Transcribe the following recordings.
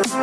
So,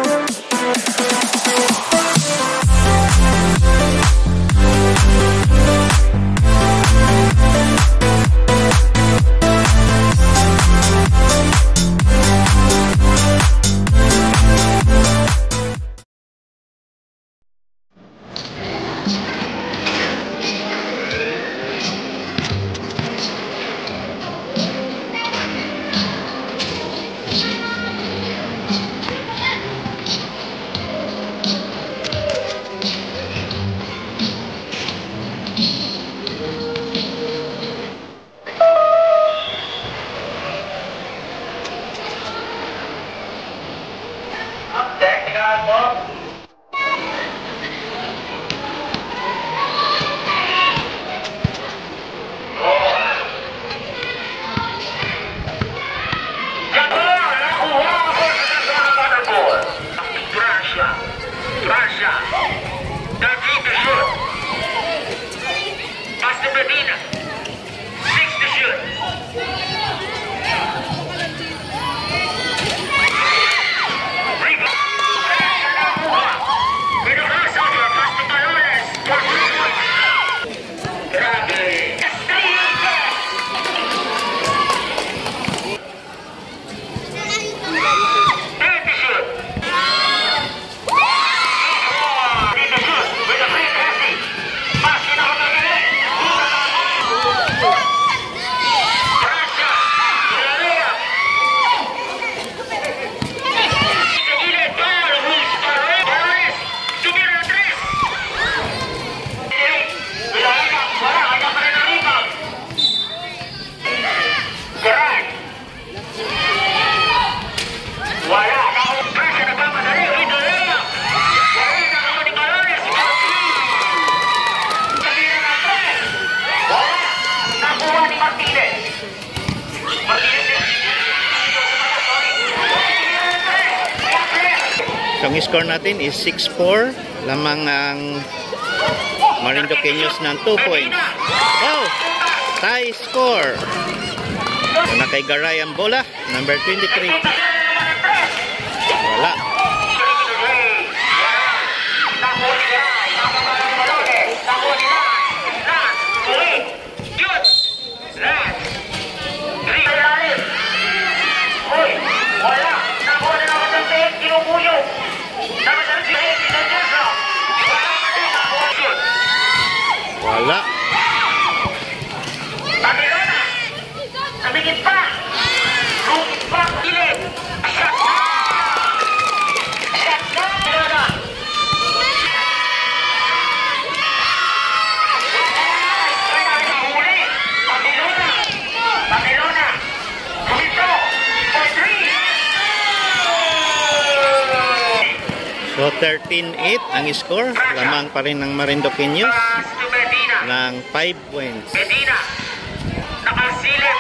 ang score natin is 6-4. Lamang ang Marinduqueños ng 2 points. Oh! Tie score. Na kay Garay ang bola. Number 23. Wala. Wala. So 13-8 ang score. Lamang pa rin ng Marinduqueños ng 5 points. Medina nakasilip.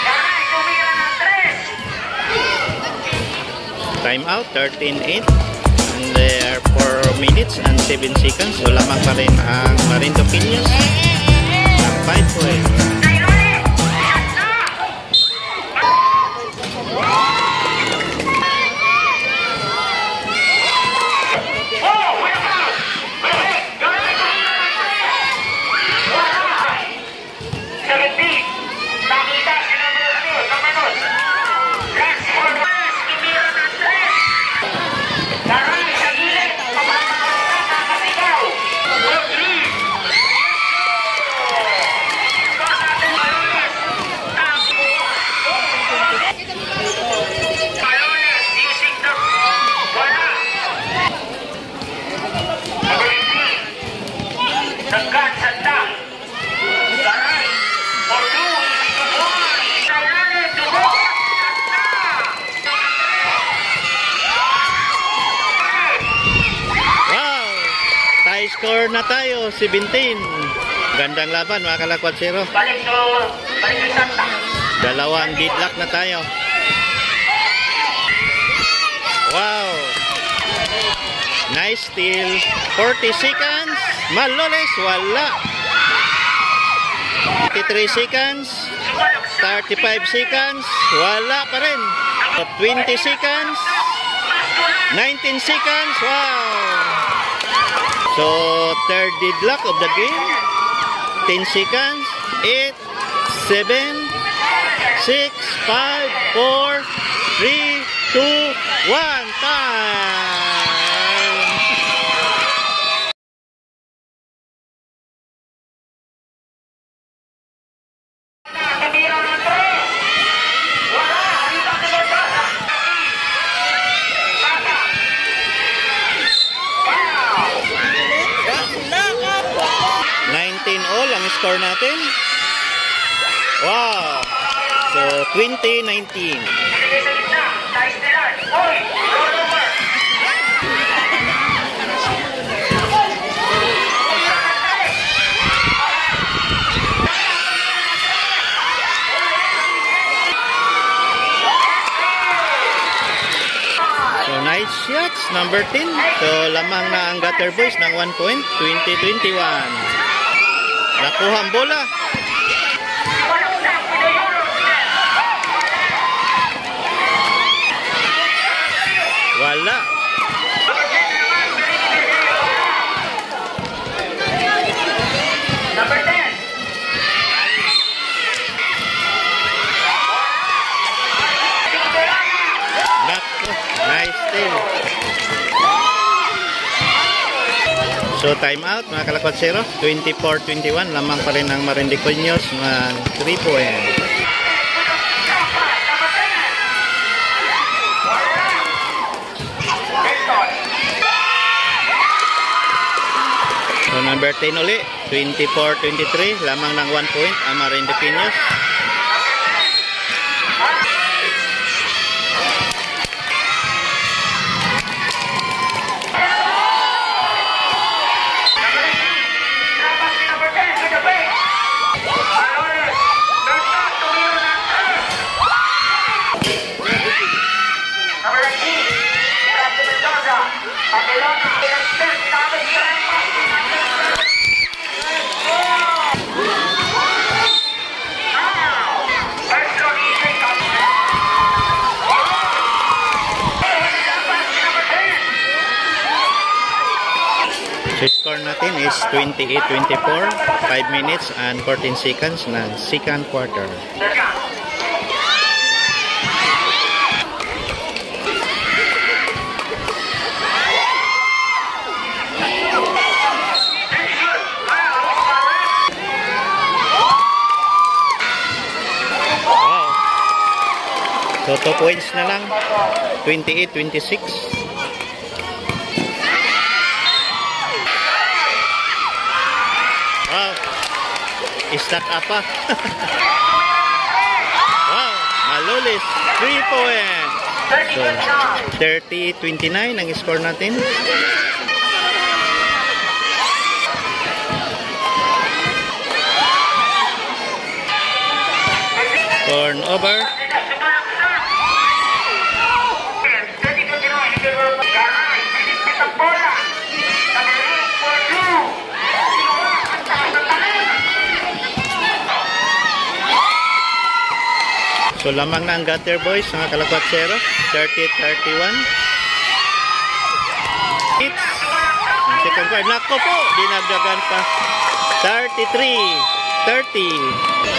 Garay tumira ng 3. Time out, 13-8. And there 4 minutes and 7 seconds. So lamang pa rin ang Marinduqueños ng 5 points. Score na tayo, 17. Gandang laban mga kalakwat zero. Balik Santa. Dalawang deadlock na tayo. Wow. Nice steal. 40 seconds. Maloles, wala. 33 seconds. 35 seconds. Wala pa rin. So, 20 seconds. 19 seconds. Wow. So, third deadlock of the game. 10 seconds. 8, 7, 6, 5, 4, 3, 2, 1. Time. Ang score natin. Wow. So 20-19. So nice shots, number 10. So lamang na ang Gutter Boys ng 1 point, 20-21. Nakuha ang bola. Wala. Number 10. Nice steal. So time out mga kalakwatsero, 24-21, lamang pa rin ang Marinduqueños ng 3 points. So number 10 uli, 24-23, lamang ng 1 point ang Marinduqueños. So score natin is 28-24, 5 minutes and 14 seconds ng second quarter. Wow. So 2 points na lang, 28-26. Wow, stack up pa. Wow, malulis, 3 points. So, 30-29 ang score natin. Turnover. So lamang na ang Gutter Boys mga kalakwatsero, 30-31. Hits. Second quarter. Nako po, dinagdagan pa. 33-30.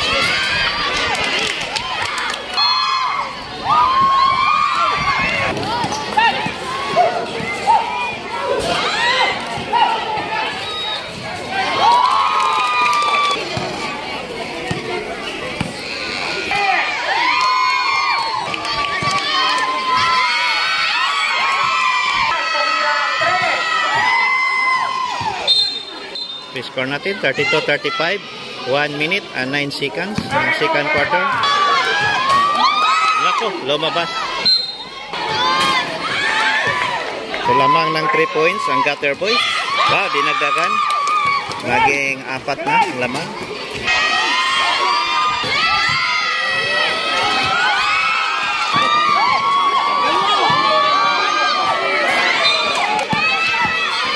Score natin 32-35, 1 minute and 9 seconds ng second quarter. Nako, lumabas. So lamang ng 3 points ang Gutter Boys. Wow, dinagdagan. Naging 4 na lamang.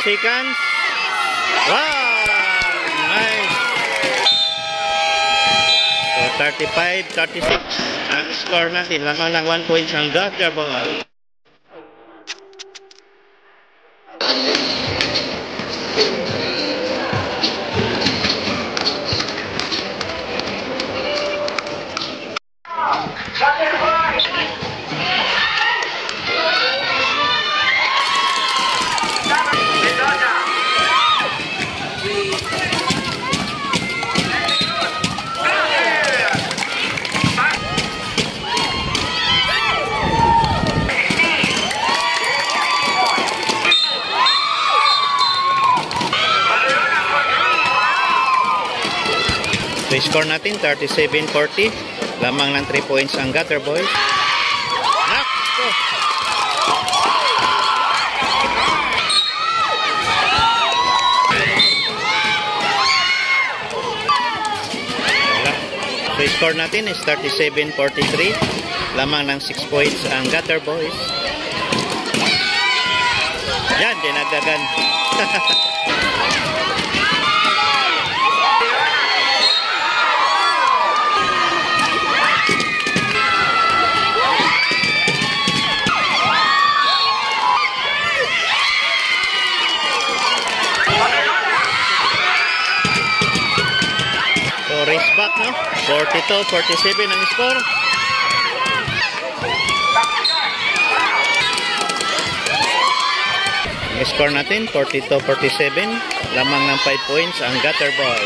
Seconds. Wow! Nice. So 35-36 ang score natin. Lamang ng 1 point ang gutter ball. Score natin 37-40. Lamang ng 3 points ang gutter boys. Nakso! Score natin is 37-43. Lamang ng 6 points ang gutter boys. Yan, dinagdagan. 42-47 ang score. Ang score natin 42-47. Lamang ng 5 points ang gutter boy.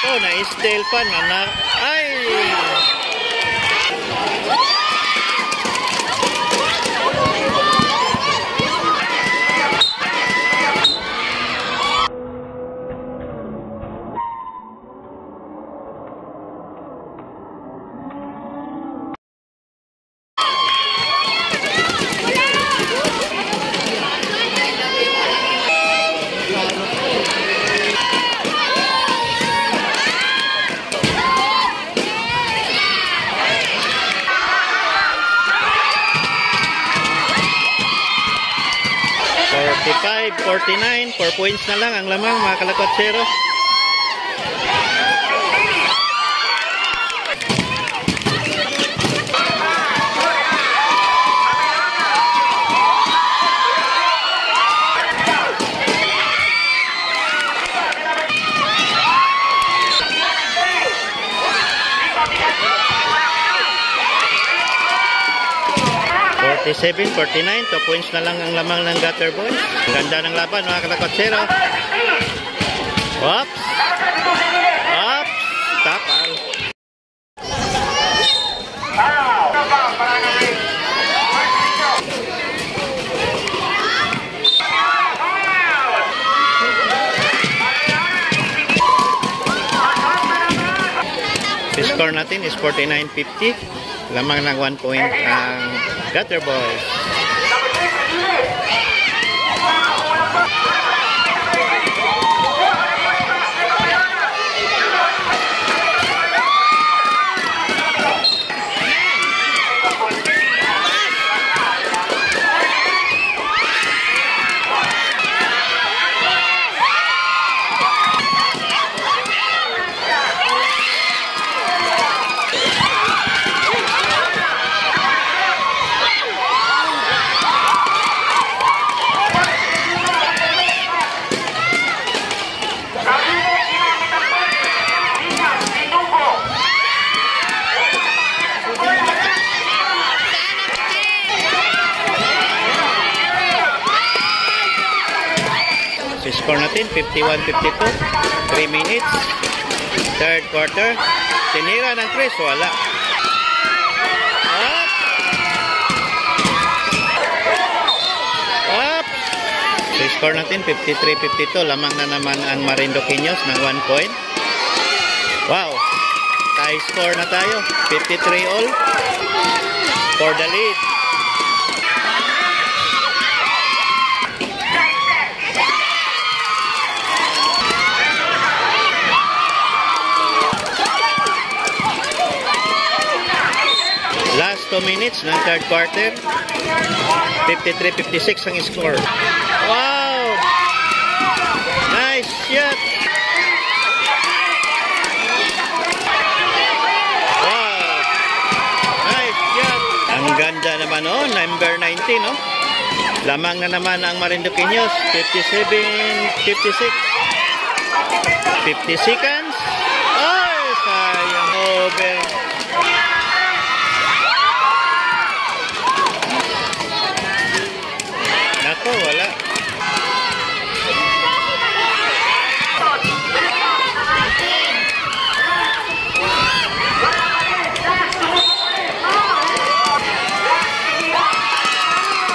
Oh, na-steal pa na. Ay! $45-49, 4 points na lang ang lamang mga kalakotsero. $47-49, 2 points na lang ang lamang ng gutter boys. Ganda ng laban mga kalakotsero. Oops! Oops! Tapal. Score natin is 49-50. Lamang ng 1 point ang gutter boys. Score natin 51-52, 3 minutes, third quarter. Tinira ng 3, wala. Up. Score natin 53-52, lamang na naman ang Marinduqueños ng 1 point. Wow, tie score na tayo, 53 all for the lead. Last 2 minutes ng third quarter. 53-56 ang score. Wow! Nice shot! Wow! ganda naman, oh. Number 19, no? Lamang na naman ang Marinduqueños. 57, 56. 50 seconds. Ay, sayang. Over. Nako, wala.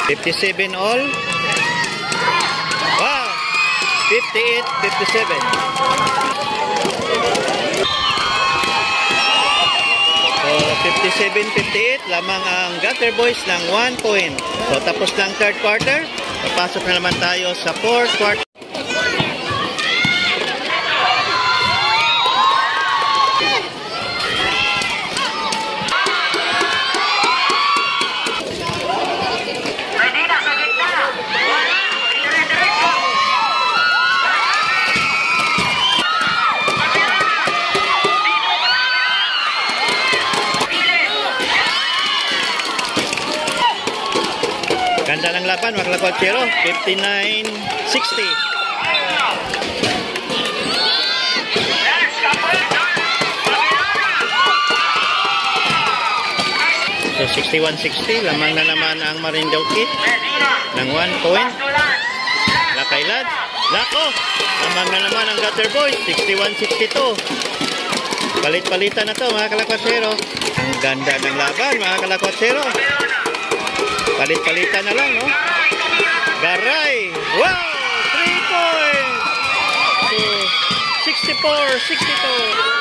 $57 all. Wow! 58, 57. So, 57, 58. Lamang ang Gutter Boys ng 1 point. So, tapos ng third quarter. Papasok na naman tayo sa fourth quarter. Medina sa gitna. Dire-diretso. 8, mga kalakwatsyero. 59-60. So 61-60. Lamang na naman ang Marinduque ng 1 point. Lakailad. Lako! Lamang na naman ang Gutter Boys. 61-62. Palit-palitan na to, mga kalakwatsero. Ang ganda ng laban, mga kalakwatsero. Palit-palitan na lang, no? Garay! Wow! 3 points! So, 64-62.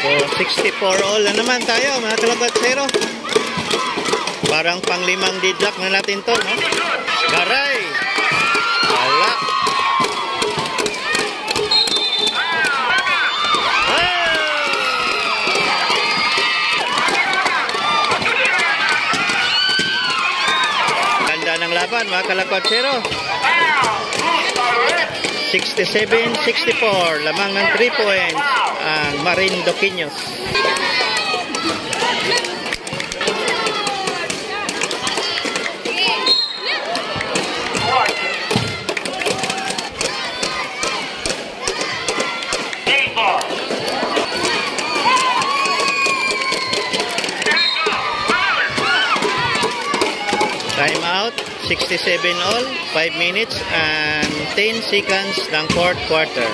So, 64 all na naman tayo, mga kalabatsero. Parang pang-limang didlock na natin to, no? Garay! Wala! Ganda ng laban, mga kalabatsero. 67-64. Lamang ng 3 points ang Marinduqueños. Time out. 67 all, 5 minutes and 10 seconds ng fourth quarter.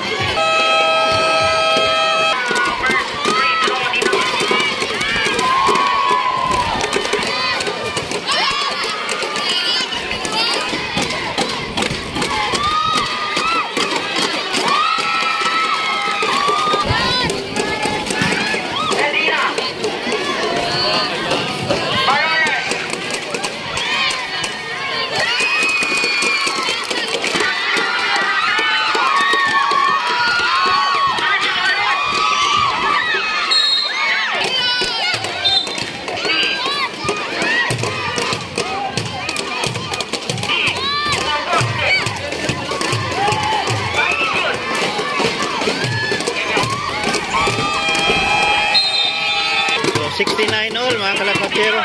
So, 69 all, mga kalapatero.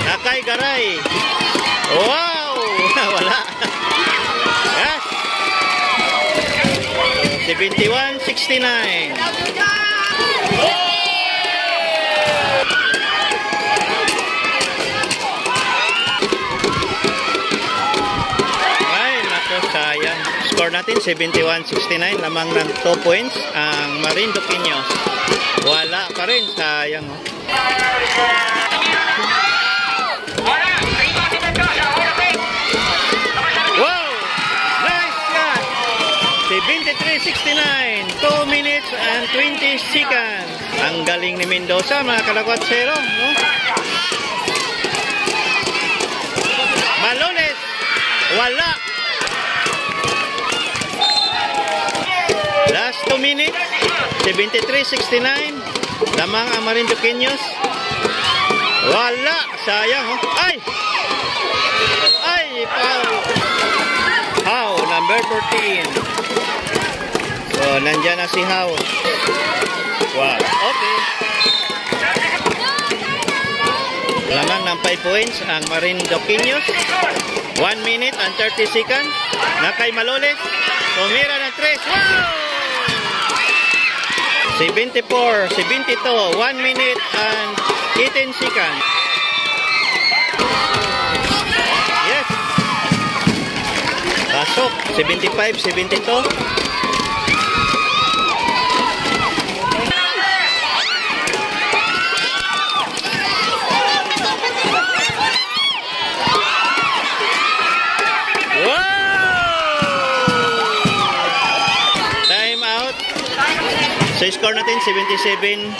Nakay Garay. Wow! Wala. Yes! 71-69. Ay, naku, sayang. Score natin, 71-69. Lamang ng 2 points ang Marinduqueños. Wala pa rin, sayang. Wow! Nice shot! 73-69. 2 minutes and 20 seconds. Ang galing ni Mendoza, mga kalakwatsero, no? Malones! Wala! Last 2 minutes. 73-69. Lamang ang Marinduqueños. Wala. Sayang, oh. Ay! Ay! Foul. How, number 14. So, nandyan na si How. Wow. Okay. Lamang ng 5 points ang Marinduqueños. 1 minute and 30 seconds. Nakay Maloles. Tumira ng 3. Wow! 74, 72, 1 minute and 18 seconds. Yes. Pasok, 75, 72. So, score natin 77-72,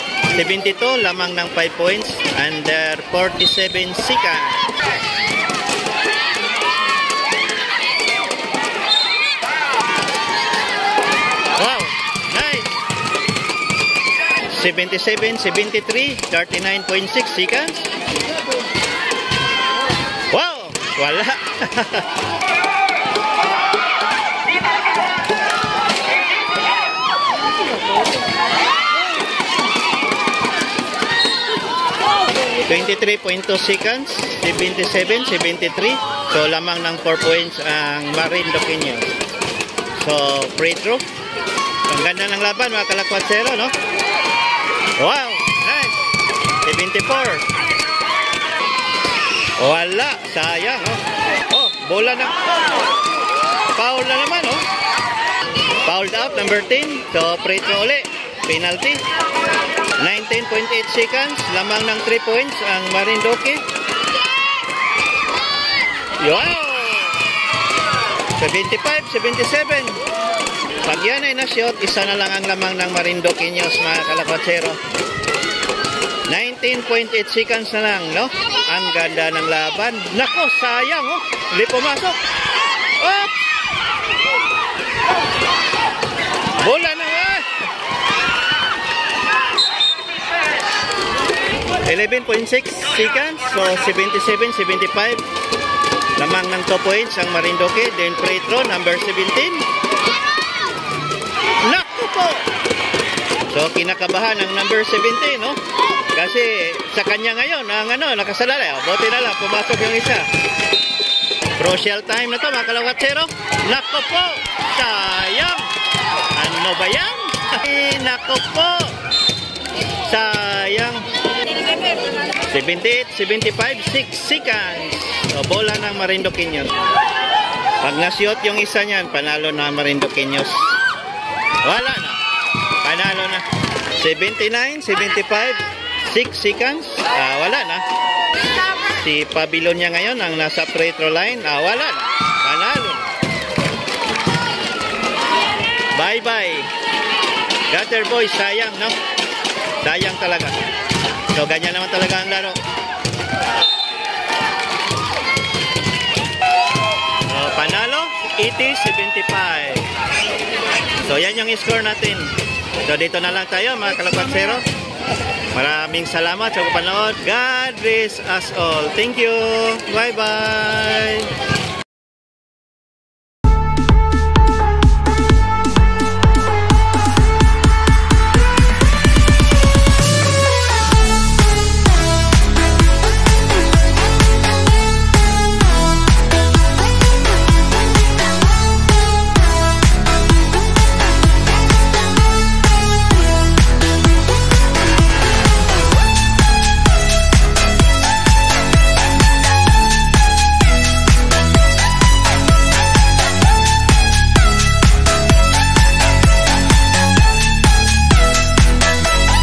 lamang ng 5 points under 47 seconds. Wow, nice. 77-73, 39.6 seconds. Wow, wala. 23.2 seconds, 77-73. So, lamang ng 4 points ang Marinduqueños. So, free throw. Ang ganda ng laban, mga kalakwatsero, no? Wow! Nice! 74. Wala! Sayang, oh. Oh, bola na. Foul na naman, oh. Fouled out, number 10. So, free throw ulit. Penalty. 19.8 seconds, lamang ng 3 points ang Marinduque. Wow! 75-77. Pag yan ay na-shot, isa na lang ang lamang ng Marinduqueños, mga kalakwatsero. 19.8 seconds na lang, no? Ang ganda ng laban. Nako, sayang, oh. Hindi pumasok. Oh! Bola na nga. 11.6 seconds. So, 77-75. Lamang ng 2 points ang Marinduque. Then, free throw, number 17. Naku po! So, kinakabahan ang number 17, no? Kasi, sa kanya ngayon, ang nakasalala. Buti na lang, pumasok yung isa. Crucial time na to, mga kalakwatsero. Naku po! Sayang! Ano ba yan? Naku po! Sayang! 78-75, 6 seconds. So, bola ng Marinduqueños. Pag na-shot yung isa niyan, panalo na Marinduqueños. Wala na. Panalo na. 79-75, 6 seconds. Wala na. Si Pabilonia ngayon ang nasa free throw line. Wala na. Panalo na. Bye-bye. Gutter boys, sayang, no? Sayang talaga. So, ganyan naman talaga ang laro. So, panalo, 80-75. So, yan yung score natin. So, dito na lang tayo, mga kalakwatsero. Maraming salamat sa panonood. God bless us all. Thank you. Bye-bye.